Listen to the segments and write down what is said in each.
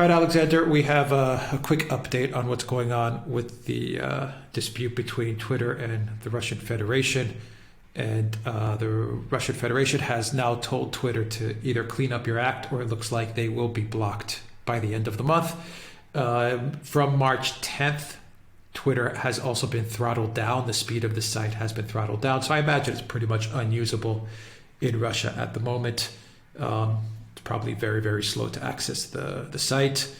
right, Alexander, we have a quick update on what's going on with the dispute between Twitter and the Russian Federation. And the Russian Federation has now told Twitter to either clean up your act, or it looks like they will be blocked by the end of the month. From March 10th, Twitter has also been throttled down. The speed of the site has been throttled down. So I imagine it's pretty much unusable in Russia at the moment. It's probably very, very slow to access the site.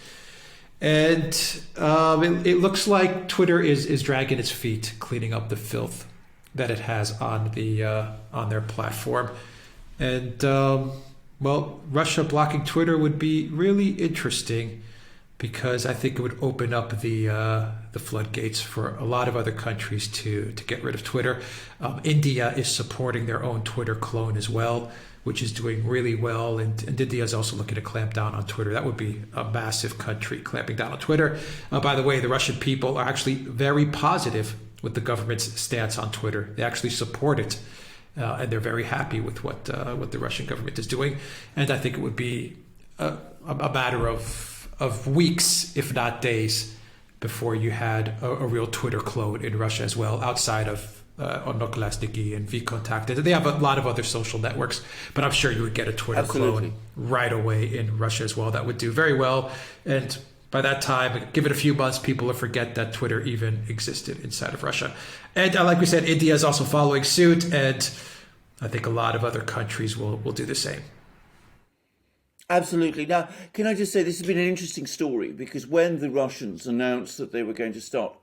And it looks like Twitter is dragging its feet, cleaning up the filth that it has on their platform. And well, Russia blocking Twitter would be really interesting, because I think it would open up the floodgates for a lot of other countries to get rid of Twitter. India is supporting their own Twitter clone as well, which is doing really well. And India is also looking to clamp down on Twitter. That would be a massive country clamping down on Twitter. By the way, the Russian people are actually very positive with the government's stance on Twitter. They actually support it. And they're very happy with what the Russian government is doing. And I think it would be a matter of weeks, if not days, before you had a real Twitter clone in Russia as well, outside of Odnoklassniki and VKontakte. They have a lot of other social networks, but I'm sure you would get a Twitter clone right away in Russia as well. That would do very well. And by that time, give it a few months, people will forget that Twitter even existed inside of Russia. And like we said, India is also following suit, and I think a lot of other countries will do the same. Absolutely. Now, can I just say this has been an interesting story, because when the Russians announced that they were going to start,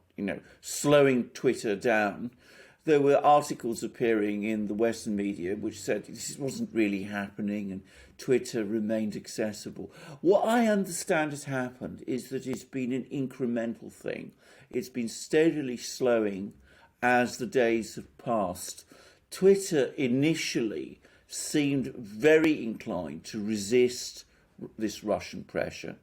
slowing Twitter down, there were articles appearing in the Western media which said this wasn't really happening and Twitter remained accessible. What I understand has happened is that it's been an incremental thing. It's been steadily slowing as the days have passed. Twitter initially seemed very inclined to resist this Russian pressure.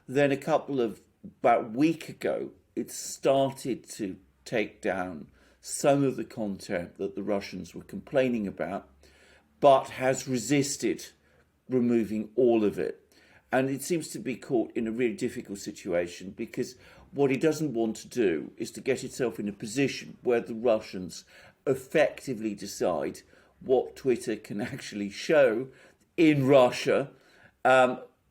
Then about a week ago, it started to take down some of the content that the Russians were complaining about, but has resisted removing all of it. And it seems to be caught in a really difficult situation, because what it doesn't want to do is to get itself in a position where the Russians effectively decide what Twitter can actually show in Russia,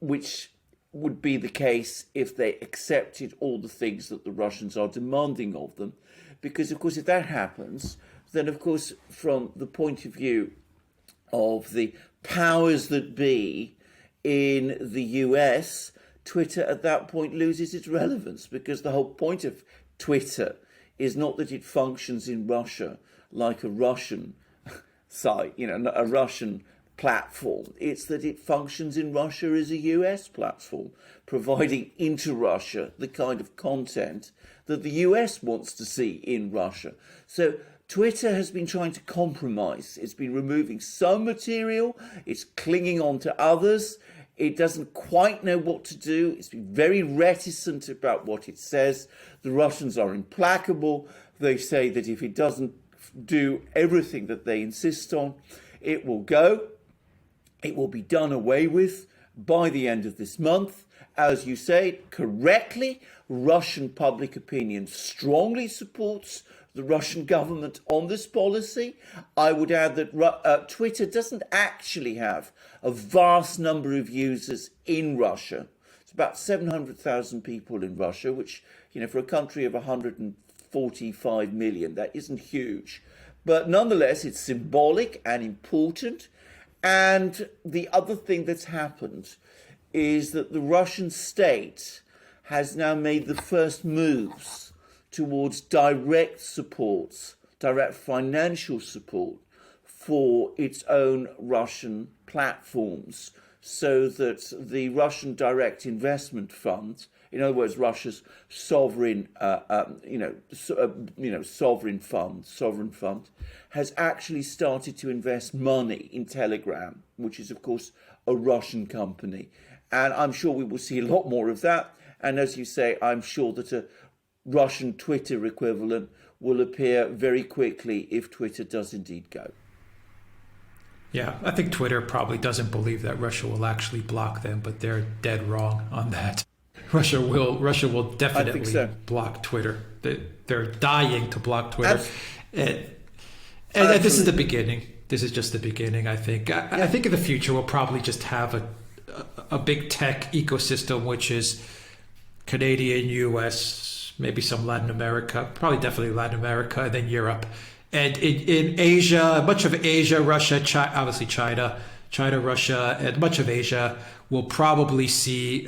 which would be the case if they accepted all the things that the Russians are demanding of them. Because, of course, if that happens, then, of course, from the point of view of the powers that be in the US, Twitter at that point loses its relevance, because the whole point of Twitter is not that it functions in Russia like a Russian site, a Russian platform. It's that it functions in Russia as a US platform, providing into Russia the kind of content that the US wants to see in Russia. So Twitter has been trying to compromise. It's been removing some material. It's clinging on to others. It doesn't quite know what to do. It's been very reticent about what it says. The Russians are implacable. They say that if it doesn't do everything that they insist on, it will go. It will be done away with by the end of this month. As you say correctly, Russian public opinion strongly supports the Russian government on this policy. I would add that Twitter doesn't actually have a vast number of users in Russia. It's about 700,000 people in Russia, which, for a country of 145 million, that isn't huge. But nonetheless, it's symbolic and important. And the other thing that's happened is that the Russian state has now made the first moves towards direct financial support for its own Russian platforms, so that the Russian Direct Investment Fund, in other words, Russia's sovereign fund, has actually started to invest money in Telegram, which is, of course, a Russian company. And I'm sure we will see a lot more of that. And as you say, I'm sure that a Russian Twitter equivalent will appear very quickly if Twitter does indeed go. Yeah, I think Twitter probably doesn't believe that Russia will actually block them, but they're dead wrong on that. Russia will definitely so. block Twitter. They're dying to block Twitter, and Absolutely. this is the beginning. This is just the beginning. I think. I think in the future we'll probably just have a big tech ecosystem, which is Canadian, U.S., maybe some Latin America, probably definitely Latin America, and then Europe, and in Asia, much of Asia, Russia, obviously China, Russia, and much of Asia will probably see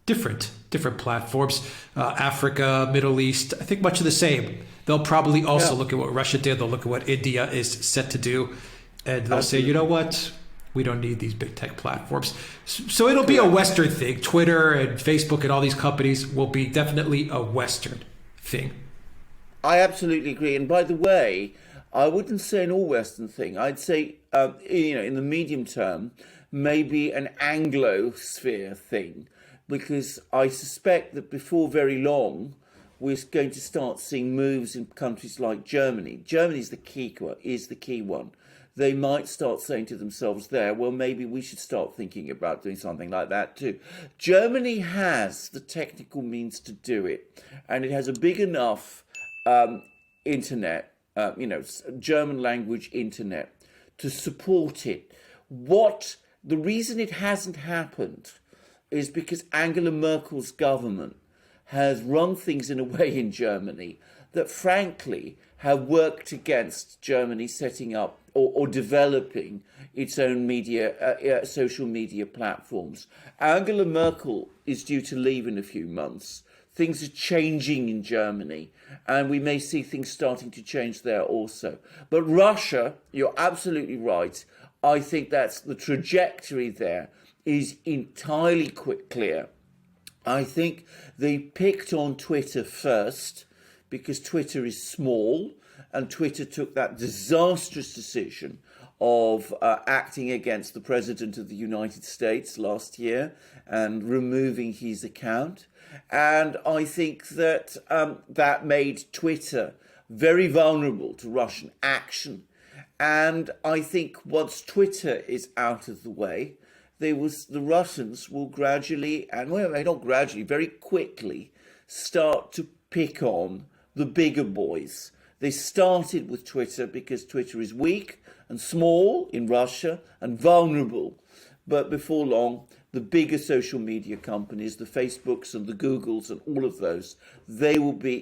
different platforms. Africa, Middle East, I think much of the same. They'll probably also look at what Russia did. They'll look at what India is set to do, and they'll say, you know what? We don't need these big tech platforms. So it'll be a Western thing. Twitter and Facebook and all these companies will be definitely a Western thing. I absolutely agree. And by the way, I wouldn't say an all Western thing. I'd say, in the medium term, maybe an Anglosphere thing, because I suspect that before very long, we're going to start seeing moves in countries like Germany. Germany is the key one. They might start saying to themselves there, well, maybe we should start thinking about doing something like that too. Germany has the technical means to do it, and it has a big enough internet, German language internet to support it. The reason it hasn't happened is because Angela Merkel's government has run things in a way in Germany that frankly have worked against Germany setting up or developing its own social media platforms. Angela Merkel is due to leave in a few months. Things are changing in Germany, and we may see things starting to change there also. But Russia, you're absolutely right. I think that's the trajectory there is entirely clear. I think they picked on Twitter first because Twitter is small, and Twitter took that disastrous decision of acting against the President of the United States last year and removing his account. And I think that that made Twitter very vulnerable to Russian action. And I think once Twitter is out of the way, the Russians will gradually, very quickly, start to pick on the bigger boys. They started with Twitter because Twitter is weak and small in Russia and vulnerable. But before long, the bigger social media companies, the Facebooks and the Googles and all of those, they will be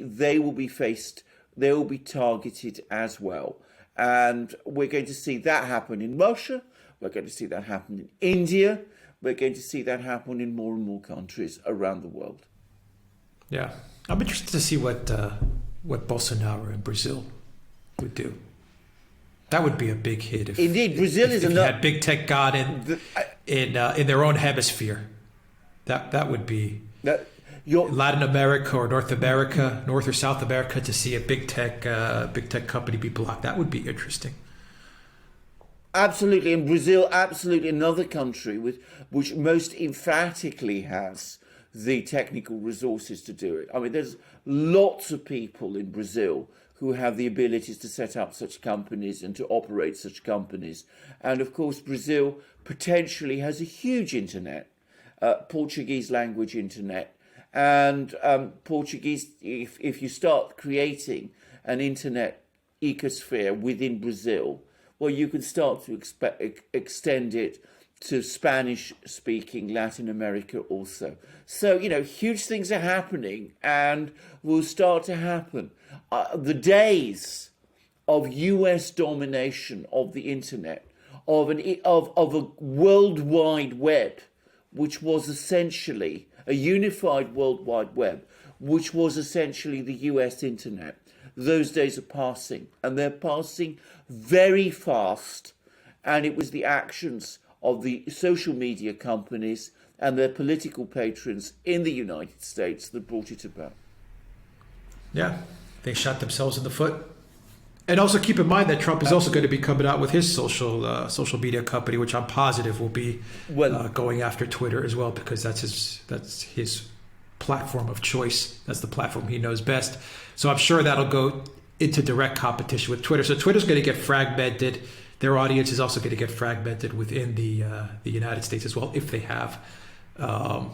targeted as well. And we're going to see that happen in Russia. We're going to see that happen in India. We're going to see that happen in more and more countries around the world. Yeah, I'm interested to see what Bolsonaro in Brazil would do. That would be a big hit. Indeed, Brazil is another. If had big tech got in their own hemisphere, that would be Latin America or North or South America, to see a big tech company be blocked. That would be interesting. Absolutely, and Brazil, absolutely another country which most emphatically has the technical resources to do it. I mean, there's lots of people in Brazil who have the abilities to set up such companies and to operate such companies. And of course, Brazil potentially has a huge internet, Portuguese language internet. And Portuguese, if you start creating an internet ecosphere within Brazil, well, you can start to extend it to Spanish-speaking Latin America also. So, huge things are happening and will start to happen. The days of US domination of the internet, of a World Wide Web, which was essentially a unified World Wide Web, which was essentially the US internet, those days are passing, and they're passing very fast. And it was the actions of the social media companies and their political patrons in the United States that brought it about. Yeah, they shot themselves in the foot. And also keep in mind that Trump is also going to be coming out with his social media company, which I'm positive will be going after Twitter as well, because that's his platform of choice. That's the platform he knows best. So I'm sure that'll go into direct competition with Twitter. So Twitter's going to get fragmented. Their audience is also going to get fragmented within the United States as well, if they have a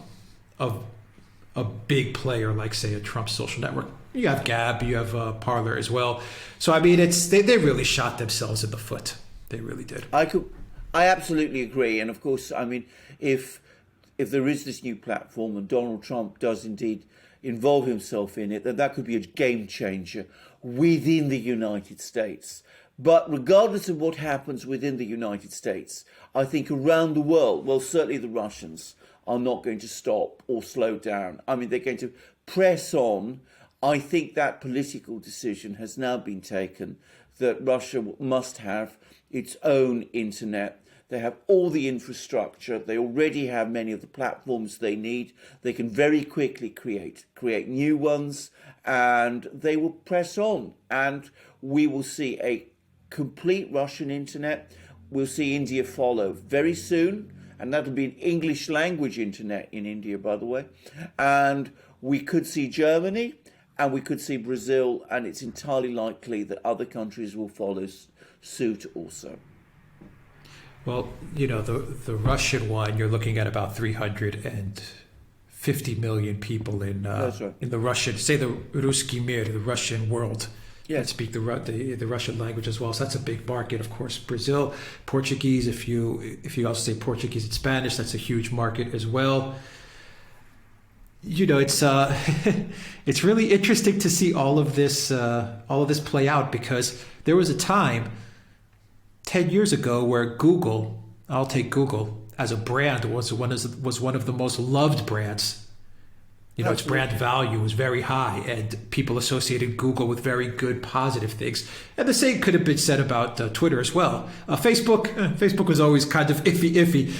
a big player like, say, a Trump social network. You have Gab, you have Parler as well. So I mean, they really shot themselves in the foot. They really did. I absolutely agree. And of course, I mean, if there is this new platform and Donald Trump does indeed involve himself in it, then that could be a game changer within the United States. But regardless of what happens within the United States, I think around the world, well, certainly the Russians are not going to stop or slow down. I mean, they're going to press on. I think that political decision has now been taken that Russia must have its own internet. They have all the infrastructure. They already have many of the platforms they need. They can very quickly create new ones, and they will press on. And we will see a complete Russian internet. We'll see India follow very soon, and that'll be an English language internet in India, by the way. And we could see Germany, and we could see Brazil, and it's entirely likely that other countries will follow suit also. Well, you know, the Russian one, you're looking at about 350 million people in the Russian, say the Ruski Mir, the Russian world. That speak the Russian language as well. So that's a big market. Of course, Brazil, Portuguese. If you also say Portuguese and Spanish, that's a huge market as well. You know, it's it's really interesting to see all of this play out, because there was a time 10 years ago where Google, I'll take Google as a brand, was one of the most loved brands. You know, its brand value was very high, and people associated Google with very good, positive things. And the same could have been said about Twitter as well. Facebook was always kind of iffy.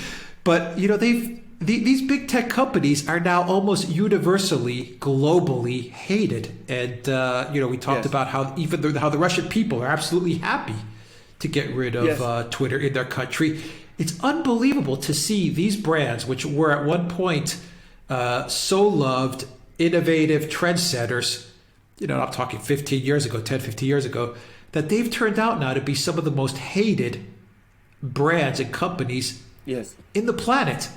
But, you know, these big tech companies are now almost universally, globally hated. And, you know, we talked about how how the Russian people are absolutely happy to get rid of Twitter in their country. It's unbelievable to see these brands, which were at one point so loved, innovative trendsetters, you know, I'm talking 10, 15 years ago, that they've turned out now to be some of the most hated brands and companies in the planet.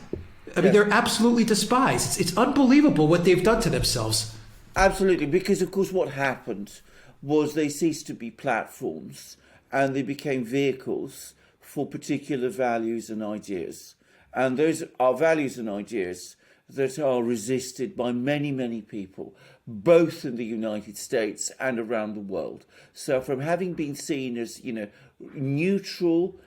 I mean, they're absolutely despised. It's unbelievable what they've done to themselves. Absolutely, because of course what happened was they ceased to be platforms and they became vehicles for particular values and ideas. And those are values and ideas that are resisted by many, many people, both in the United States and around the world. So from having been seen as, you know, neutral,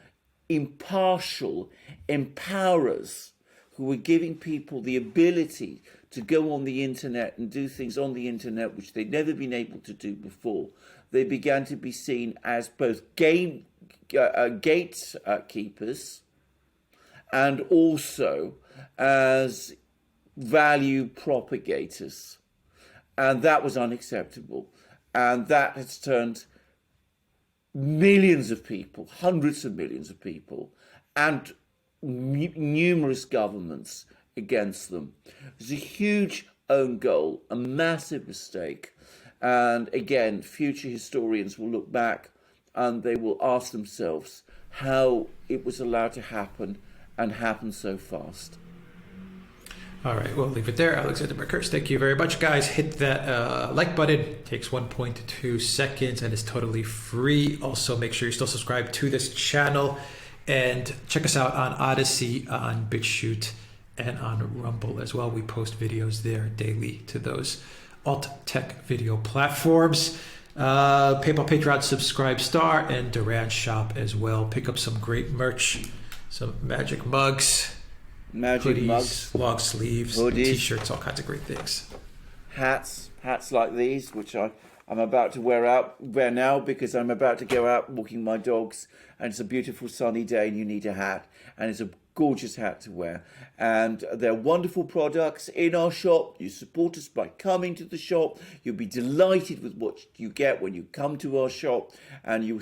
impartial empowerers who were giving people the ability to go on the internet and do things on the internet which they'd never been able to do before, they began to be seen as both gatekeepers and also as value propagators. And that was unacceptable. And that has turned millions of people, hundreds of millions of people, and numerous governments against them. It's a huge own goal, a massive mistake. And again, future historians will look back and they will ask themselves how it was allowed to happen and happen so fast. All right, we'll leave it there. Alexander Merkers, thank you very much, guys. Hit that like button. It takes 1.2 seconds and is totally free. Also, make sure you're still subscribed to this channel. And check us out on Odyssey, on BitChute, and on Rumble as well. We post videos there daily to those alt tech video platforms. PayPal, Patreon, Subscribe Star, and Duran shop as well. Pick up some great merch, some magic mugs, hoodies, long sleeves, t-shirts, all kinds of great things. Hats like these, which I'm about to wear now because I'm about to go out walking my dogs, and it's a beautiful sunny day and you need a hat, and it's a gorgeous hat to wear. And they're wonderful products in our shop. You support us by coming to the shop. You'll be delighted with what you get when you come to our shop, and you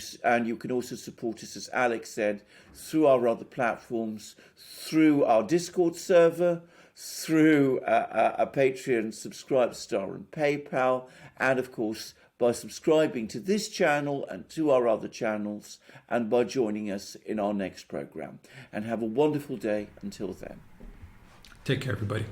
can also support us, as Alex said, through our other platforms, through our Discord server, through a Patreon, Subscribe Star, and PayPal, and of course by subscribing to this channel and to our other channels, and by joining us in our next program. And have a wonderful day until then. Take care, everybody.